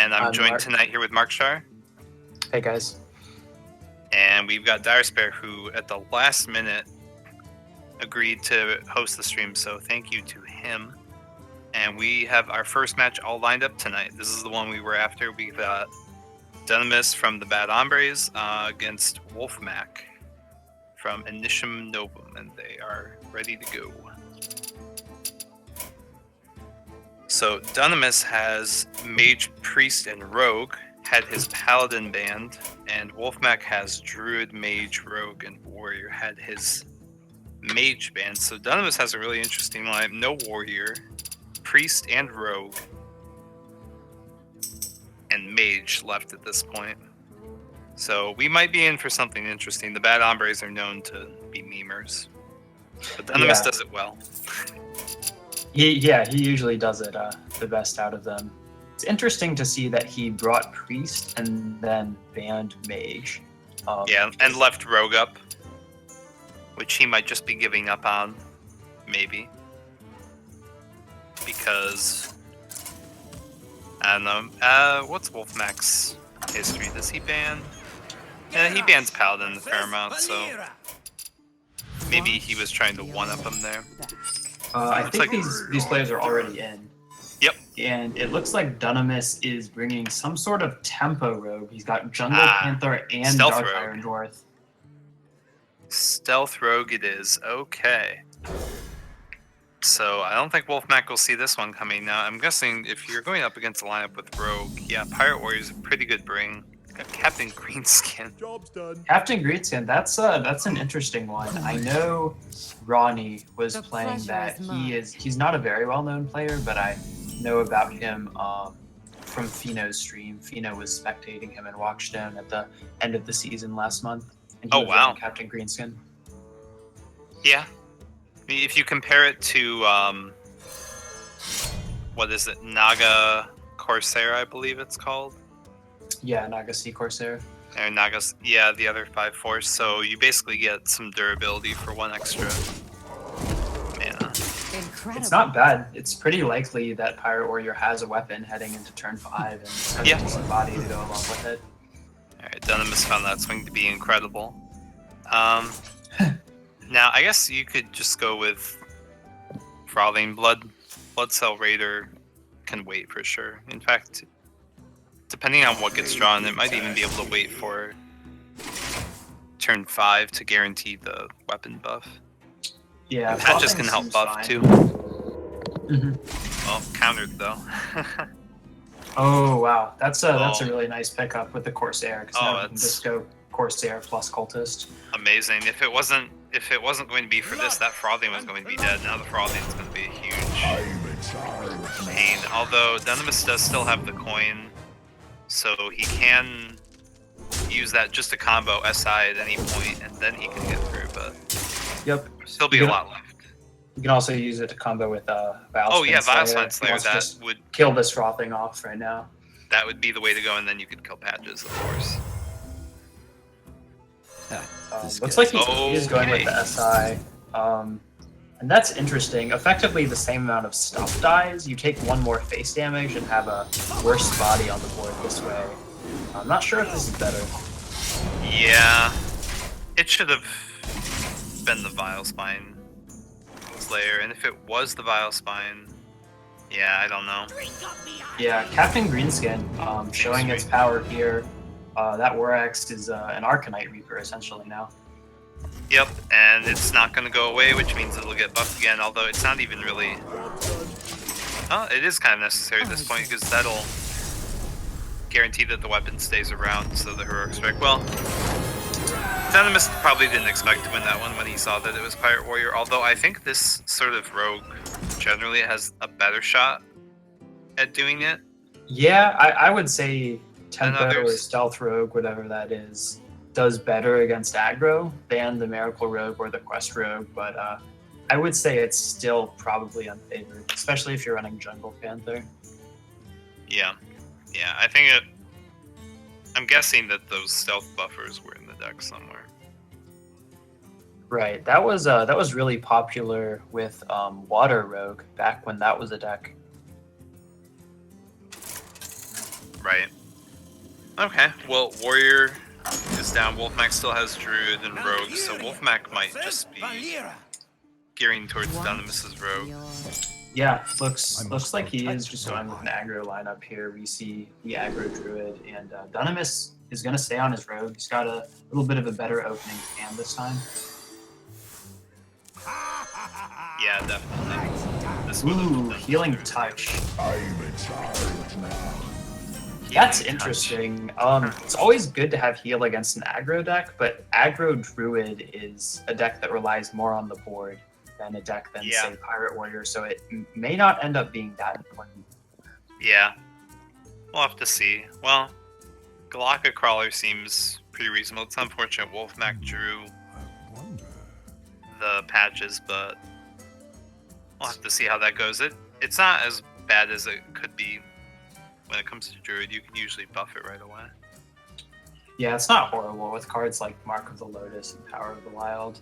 And I'm joined Mark. tonight here with Mark Shar. Hey guys. And we've got Dire Spare, who at the last minute agreed to host the stream, so thank you to him. And we have our first match all lined up tonight. This is the one we were after. We've got Dunamis from the Bad Hombres against Wolfmac from Initium Novum, and they are ready to go. So Dunamis has Mage, Priest, and Rogue, had his Paladin band, and Wolfmac has Druid, Mage, Rogue, and Warrior, had his Mage band. So Dunamis has a really interesting lineup. No Warrior, Priest, and Rogue, and Mage left at this point. So we might be in for something interesting. The Bad Hombres are known to be memers, but Dunamis does it well. He usually does it the best out of them. It's interesting to see that he brought Priest and then banned Mage. And left Rogue up, which he might just be giving up on, maybe. Because, I don't know, what's Wolfmac's history? Does he ban? Yeah, he bans Paladin a fair amount, so maybe he was trying to one-up him there. I think these players are already in. Yep. And it looks like Dunamis is bringing some sort of tempo rogue. He's got Jungle Panther and Dark Iron Dwarf. Stealth Rogue it is. Okay. So I don't think Wolfmac will see this one coming. Now I'm guessing if you're going up against a lineup with Rogue, yeah, Pirate Warrior's a pretty good bring. Got Captain Greenskin. Job's done. Captain Greenskin, that's an interesting one. I know Ronnie was playing that. He's not a very well-known player, but I know about him from Fino's stream. Fino was spectating him and watched him at the end of the season last month. And he was running Captain Greenskin. Yeah. If you compare it to what is it, Naga Corsair, I believe it's called. Yeah, Naga Sea Corsair. Or Naga's, yeah, the other 5/4. So you basically get some durability for one extra mana. Incredible. It's not bad. It's pretty likely that Pirate Warrior has a weapon heading into turn 5 and has a decent body to go along with it. Alright, Dunamis found that swing to be incredible. Now, I guess you could just go with Frothing Blood. Blood Cell Raider can wait for sure. In fact, depending on what gets drawn, it might even be able to wait for turn 5 to guarantee the weapon buff. Yeah, Patches can help buff too. Mm-hmm. Well, countered though. Oh wow, that's a really nice pickup with the Corsair, because now you can it's just go Corsair plus Cultist. Amazing. If it wasn't going to be for this, that Frothing was going to be dead. Now the Frothing is going to be a huge pain. Although Dunamis does still have the coin, so he can use that just to combo SI at any point, and then he can get through. But yep, still be a lot left. You can also use it to combo with Vilespine Vilespine Slayer. That would kill this Frothing off right now. That would be the way to go, and then you could kill Patches, of course. Looks like he is going with the SI. And that's interesting. Effectively the same amount of stuff dies. You take one more face damage and have a worse body on the board this way. I'm not sure if this is better. Yeah. It should have been the Vilespine Slayer, and if it was the Vilespine, yeah, I don't know. Yeah, Captain Greenskin showing its power here. That Warax is an Arcanite Reaper essentially now. Yep, and it's not going to go away, which means it'll get buffed again, although it's not even really... Oh, it is kind of necessary at this point, because that'll guarantee that the weapon stays around, so the Heroic Strike... Well, Dunamis probably didn't expect to win that one when he saw that it was Pirate Warrior, although I think this sort of rogue generally has a better shot at doing it. Yeah, I would say Tempo or Stealth Rogue, whatever that is, does better against aggro than the Miracle Rogue or the Quest Rogue, but I would say it's still probably unfavored, especially if you're running Jungle Panther. Yeah, I think I'm guessing that those stealth buffers were in the deck somewhere. Right, that was really popular with Water Rogue back when that was a deck. Right. Okay, well, Warrior is down. Wolfmac still has Druid and Rogue, so Wolfmac might just be gearing towards Dunamis' Rogue. Yeah, looks like he is just going with an aggro lineup here. We see the aggro Druid, and Dunamis is going to stay on his Rogue. He's got a little bit of a better opening hand this time. Yeah, definitely. This Ooh, Healing Touch. I'm in charge now. That's Healing Touch. interesting. It's always good to have heal against an aggro deck, but aggro Druid is a deck that relies more on the board than a deck than, Yeah. say, Pirate Warrior, so it may not end up being that important. Yeah. We'll have to see. Well, Galaka Crawler seems pretty reasonable. It's unfortunate Wolfmac drew I wonder. the patches, but we'll have to see how that goes. It's not as bad as it could be when it comes to Druid. You can usually buff it right away. Yeah, it's not horrible with cards like Mark of the Lotus and Power of the Wild.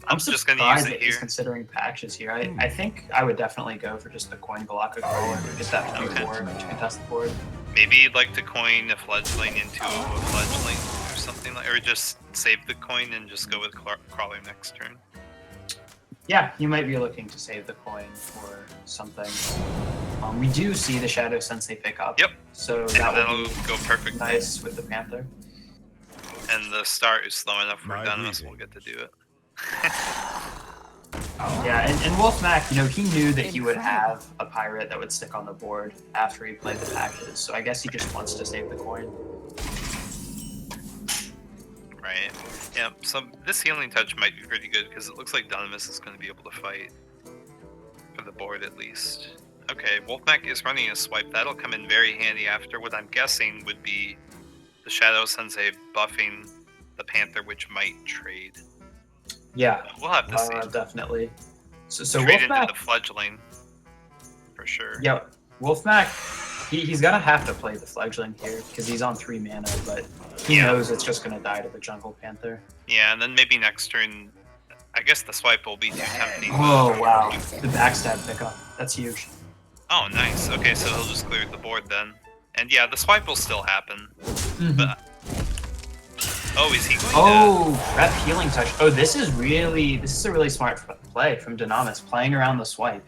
I'm just gonna surprised use it that he's here. considering patches here. I think I would definitely go for just the coin Galaka Crawler to get that free Okay. board to contest the board. Maybe you'd like to coin a fledgling into a fledgling or something like, or just save the coin and just go with Crawler next turn. Yeah, you might be looking to save the coin for something. We do see the Shadow Sensei pick up. Yep. So And that that'll will be go perfect. nice with the Panther. And the start is slow enough for My Dunamis, reading. we'll get to do it. Yeah, and Wolfmac, he knew that he would have a pirate that would stick on the board after he played the patches. So I guess he just wants to save the coin. Right. Yeah, so this healing touch might be pretty good because it looks like Dunamis is going to be able to fight for the board at least. Okay, Wolfmac is running a swipe. That'll come in very handy after what I'm guessing would be the Shadow Sensei buffing the Panther, which might trade. Yeah, We'll have to see. definitely. So Trade into Wolfmac, the fledgling for sure. yeah, Wolfmac, he's gonna have to play the fledgling here because he's on 3 mana, but he Yeah. knows it's just gonna die to the Jungle Panther. Yeah, and then maybe next turn, I guess the swipe will be too tempting. Oh wow, the backstab pickup, that's huge. Oh, nice. Okay, so he'll just clear the board then. And yeah, the swipe will still happen. But oh, is he going to? Oh, Rep Healing Touch. Oh, this is a really smart play from Dunamis, playing around the swipe.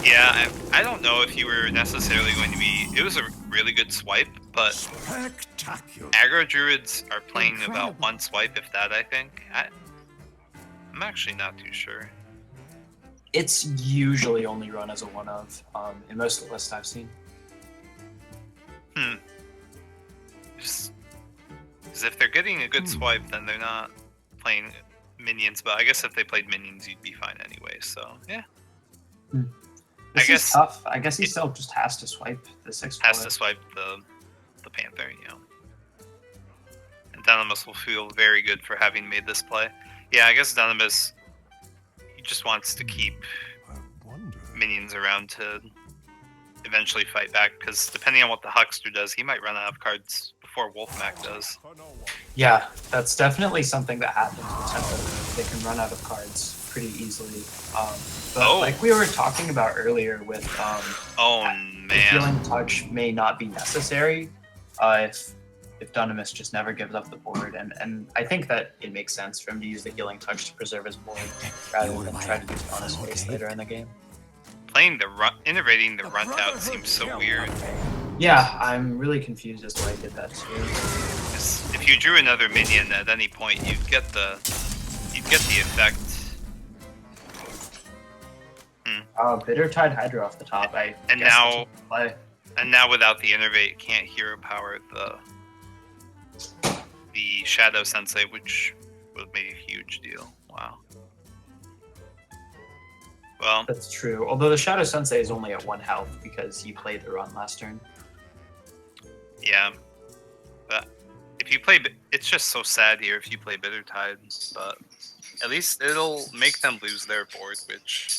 Yeah, I don't know if you were necessarily going to be. It was a really good swipe, but Spectacular. aggro druids are playing about one swipe, if that. I think. I'm actually not too sure. It's usually only run as a one of in most of the lists I've seen. Just because if they're getting a good swipe, then they're not playing minions. But I guess if they played minions, you'd be fine anyway. So yeah, This I guess is tough. I guess he still just has to swipe the 6/4. has to swipe the Panther, you know. And Dunamis will feel very good for having made this play. Yeah, I guess Dunamis, he just wants to keep I wonder. minions around to eventually fight back, because depending on what the Huckster does, he might run out of cards before Wolfmac does. Yeah, that's definitely something that happens with Tempo. They can run out of cards pretty easily. But Oh. like we were talking about earlier with Oh the man, Healing Touch may not be necessary if Dunamis just never gives up the board, and I think that it makes sense for him to use the Healing Touch to preserve his board rather than try to use it on his face later in the game. playing innovating the runt-out seems so weird. Yeah, I'm really confused as to why he did that too. 'Cause if you drew another minion at any point, you'd get the effect. Bitter Tide Hydra off the top. And guess now- that's what they play. And now without the innervate, it can't hero power the Shadow Sensei, which would have made a huge deal. Wow. Well, That's true. Although the Shadow Sensei is only at 1 health because he played the run last turn. yeah. But if you play, it's just so sad here if you play Bitter Tide. But at least it'll make them lose their board, which.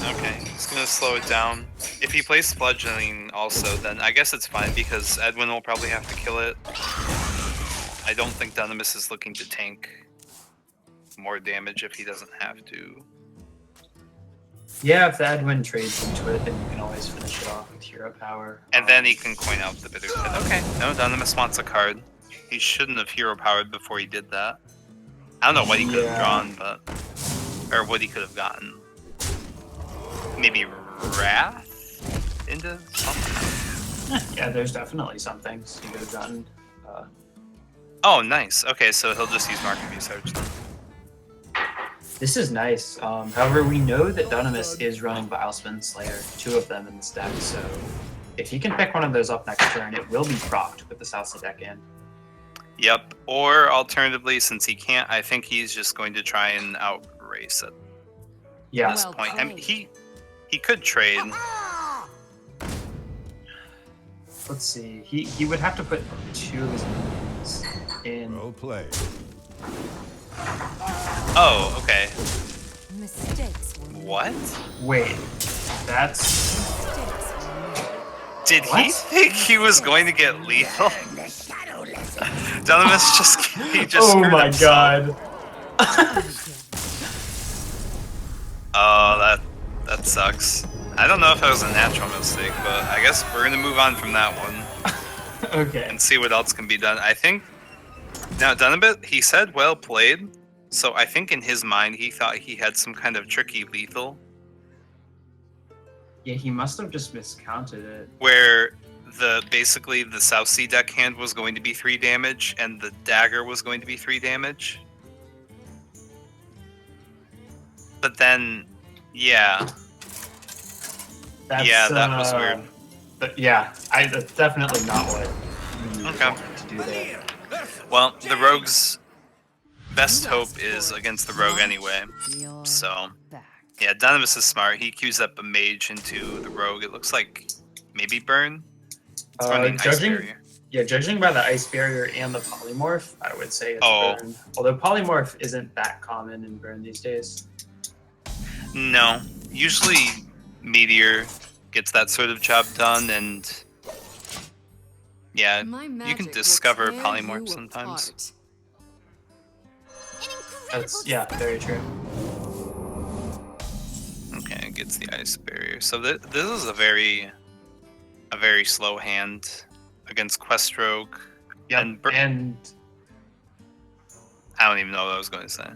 Okay, it's gonna slow it down. If he plays Fledgling also, then I guess it's fine because Edwin will probably have to kill it. I don't think Dunamis is looking to tank more damage if he doesn't have to. Yeah, if the Edwin trades into it, then you can always finish it off with hero power. And then he can coin out the bitter pit. Okay, no, Dunamis wants a card. He shouldn't have hero powered before he did that. I don't know what he could have Yeah. drawn, but... Or what he could have gotten. Maybe Wrath? Into something? Yeah, there's definitely some things you could have gotten. Oh, nice. Okay, so he'll just use Market Research then. This is nice. However, we know that Dunamis is running Vilespin Slayer, 2 of them in this deck, so if he can pick one of those up next turn, it will be procced with the South Sea deck in. Yep, or alternatively, since he can't, I think he's just going to try and outrace it Yeah, at this point. I mean, he could trade. let's see. He would have to put 2 of his minions in. Well played. Oh, okay. Mistakes were made. What? Wait, that's. Mistakes were made. Did he What? think he was going to get lethal? Dunamis he just Oh screwed my himself. god. Oh, that sucks. I don't know if it was a natural mistake, but I guess we're gonna move on from that one Okay. and see what else can be done. I think now Dunabit, he said well played, so I think in his mind he thought he had some kind of tricky lethal Yeah, he must have just miscounted it. where basically the South Sea deckhand was going to be 3 damage and the dagger was going to be 3 damage. But then, yeah. That's, Yeah, that was weird. But yeah, that's definitely not what we Okay. wanted to do there. Well, the rogue's best hope is against the rogue anyway. You're So, back. yeah, Dunamis is smart. He queues up a mage into the rogue. It looks like maybe burn. It's running Ice judging, Barrier. yeah, judging by the ice barrier and the polymorph, I would say it's Oh. burn. Although polymorph isn't that common in burn these days. No, usually Meteor gets that sort of job done, and yeah, My you can magic will discover tear polymorph you sometimes. apart. That's yeah, very true. Okay, it gets the Ice Barrier. So this is a very slow hand against Quest Rogue. Yep. And And I don't even know what I was going to say.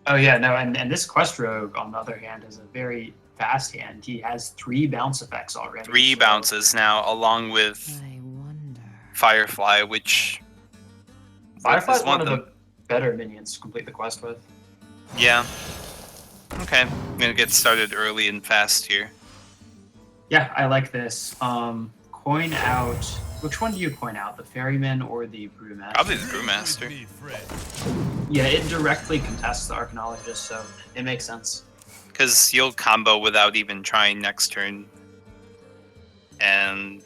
oh yeah, no, and this quest rogue on the other hand is a very fast hand. He has 3 bounce effects already. 3 so- bounces now, along with I wonder. Firefly, which Firefly's is one of them. the better minions to complete the quest with. Yeah. Okay, I'm gonna get started early and fast here. Yeah, I like this. Coin out. Which one do you coin out? The Ferryman or the Brewmaster? Probably the Brewmaster. Yeah, it directly contests the Arcanologist, so it makes sense. Because you'll combo without even trying next turn. And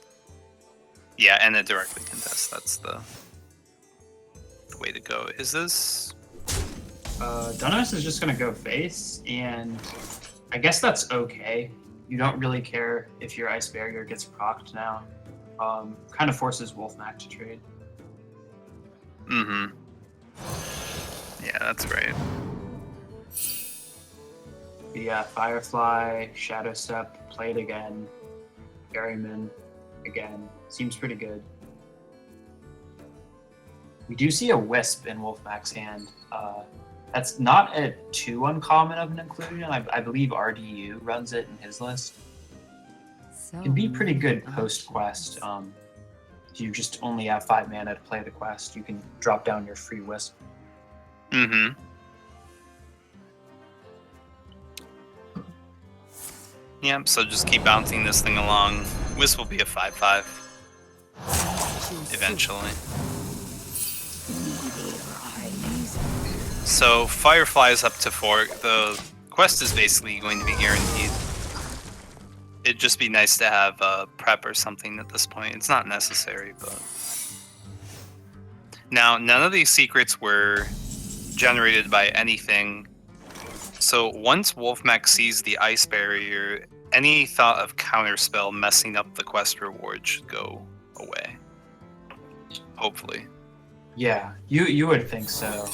yeah, and it directly contests. That's the way to go. Is this? Dunamis is just gonna go face, and I guess that's okay. You don't really care if your Ice Barrier gets procced now. Kind of forces Wolfmac to trade. Mm-hmm. Yeah, that's right. But yeah, Firefly, Shadow Step, played again. Ferryman, again. Seems pretty good. We do see a Wisp in Wolfmac's hand. That's not a too uncommon of an inclusion. I believe RDU runs it in his list. So It'd be pretty good many post-quest. options. If you just only have 5 mana to play the quest, you can drop down your free Wisp. Mm-hmm. Yeah, so just keep bouncing this thing along. Wisp will be a 5/5 Choose eventually. So Firefly is up to 4. The quest is basically going to be guaranteed. It'd just be nice to have a prep or something at this point. It's not necessary, but... Now, none of these secrets were generated by anything. So once Wolfmac sees the Ice Barrier, any thought of counterspell messing up the quest reward should go away. Hopefully. Yeah, you would think so.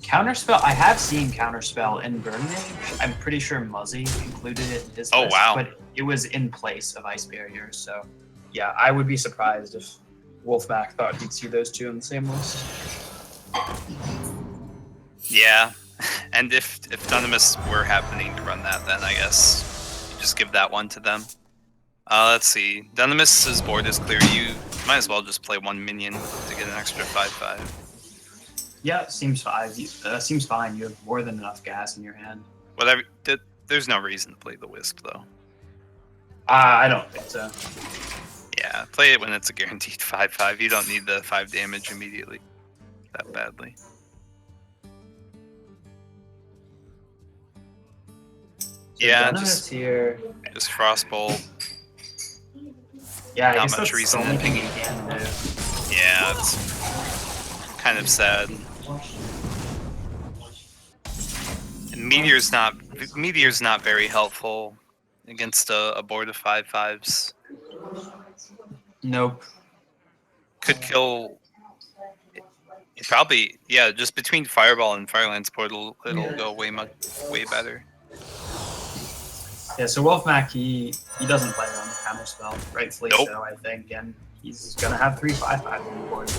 Counterspell, I have seen Counterspell in Burn Mage. I'm pretty sure Muzzy included it in his Oh, list, wow. but it was in place of Ice Barrier, so yeah, I would be surprised if Wolfpack thought he'd see those two in the same list. Yeah, and if Dunamis were happening to run that, then I guess you just give that one to them. Let's see. Dunamis's board is clear. You might as well just play one minion to get an extra 5/5. Yeah, seems fine. Seems fine. You have more than enough gas in your hand. Whatever. There's no reason to play the Wisp though. I don't think so. Yeah, play it when it's a guaranteed 5/5. You don't need the 5 damage immediately that badly. So Yeah, Dunamis just here. just Frostbolt. Yeah, I not guess much that's reason the only to thing pick- he can do. Yeah, it's kind of sad. And Meteor's not very helpful against a board of 5/5s. Nope. Could kill. It probably, yeah. Just between Fireball and Firelands Portal, it'll go way better. Yeah, so Wolfpack, he doesn't play on the Counterspell, rightfully Nope. so, I think, and he's gonna have 3 5/5 on the board.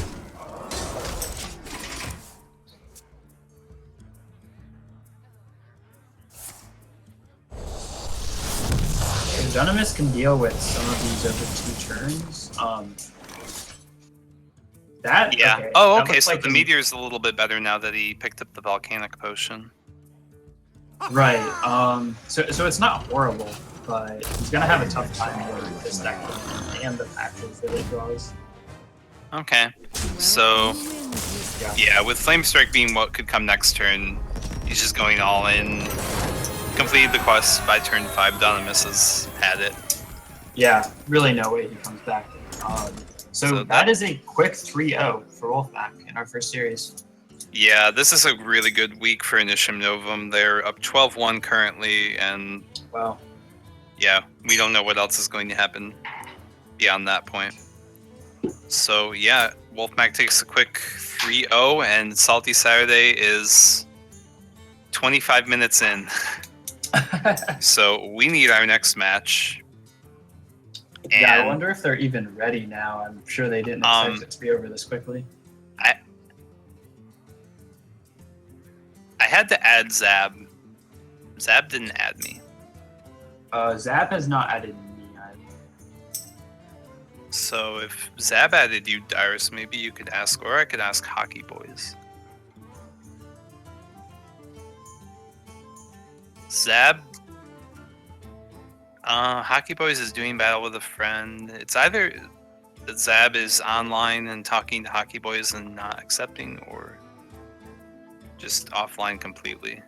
So Dunamis can deal with some of these over 2 turns. That Yeah. okay, Oh, that okay. looks So like the Meteor's a little bit better now that he picked up the Volcanic Potion. Right. So it's not horrible, but he's gonna have a tough time with this deck and the patches that it draws. Okay. Well, So- you win this. Yeah, with Flame Strike being what could come next turn, he's just going all in. Completed the quest by turn 5. Dunamis has had it. Yeah, really no way he comes back. So So that is a quick 3-0 for Wolfpack in our first series. Yeah, this is a really good week for Initium Novum. They're up 12-1 currently, and Wow. yeah, we don't know what else is going to happen beyond that point. So yeah, Wolfpack takes a quick 3-0, and Salty Saturday is 25 minutes in. So we need our next match. Yeah, I And wonder if they're even ready now. I'm sure they didn't expect it to be over this quickly. I had to add Zab. Zab didn't add me. Zap has not added me either. So if Zab added you, Dyrus, maybe you could ask, or I could ask Hockey Boys. Zab, Hockey Boys is doing battle with a friend. It's either that Zab is online and talking to Hockey Boys and not accepting, or just offline completely.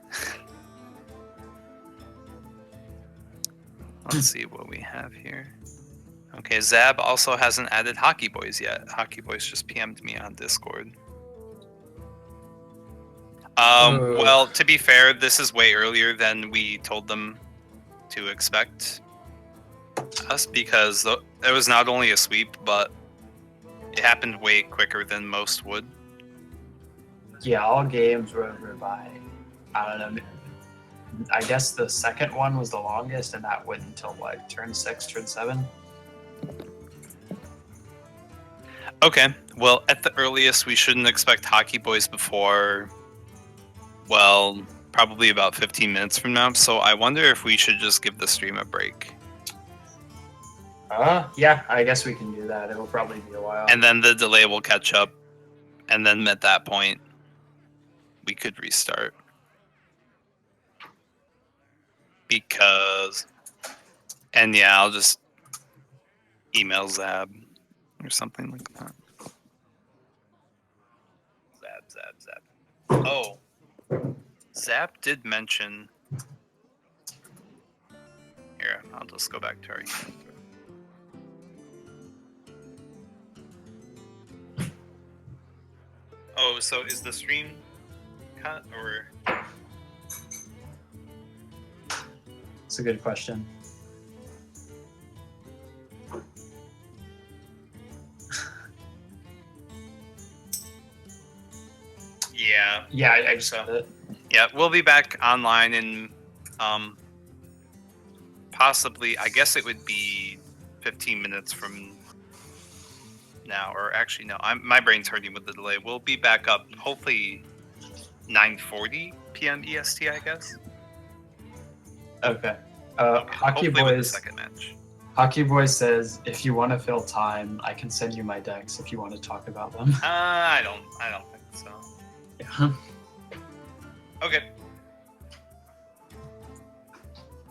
Let's see what we have here. Okay, Zab also hasn't added Hockey Boys yet. Hockey Boys just PM'd me on Discord. Well, to be fair, this is way earlier than we told them to expect us, because it was not only a sweep, but it happened way quicker than most would. Yeah, all games were over by, I don't know, I guess the second one was the longest, and that went until what, turn 6, turn 7? Okay, well, at the earliest, we shouldn't expect Hockey Boys before, well, probably about 15 minutes from now, so I wonder if we should just give the stream a break. Yeah, I guess we can do that. It'll probably be a while. And then the delay will catch up, and then at that point, we could restart. Because, and yeah, I'll just email Zab or something like that. Zab. Oh, Zab did mention. Here, I'll just go back to our email. Oh, so is the stream cut or? It's a good question. Yeah. Yeah, I just got it. Yeah, we'll be back online in possibly, I guess it would be 15 minutes from now, or actually no, my brain's hurting with the delay. We'll be back up hopefully 9:40 p.m. EST, I guess. Okay. Okay, Hockey hopefully with the Boys. second match. Hockey Boy says, if you want to fill time, I can send you my decks if you want to talk about them. I don't think so. Yeah. Okay.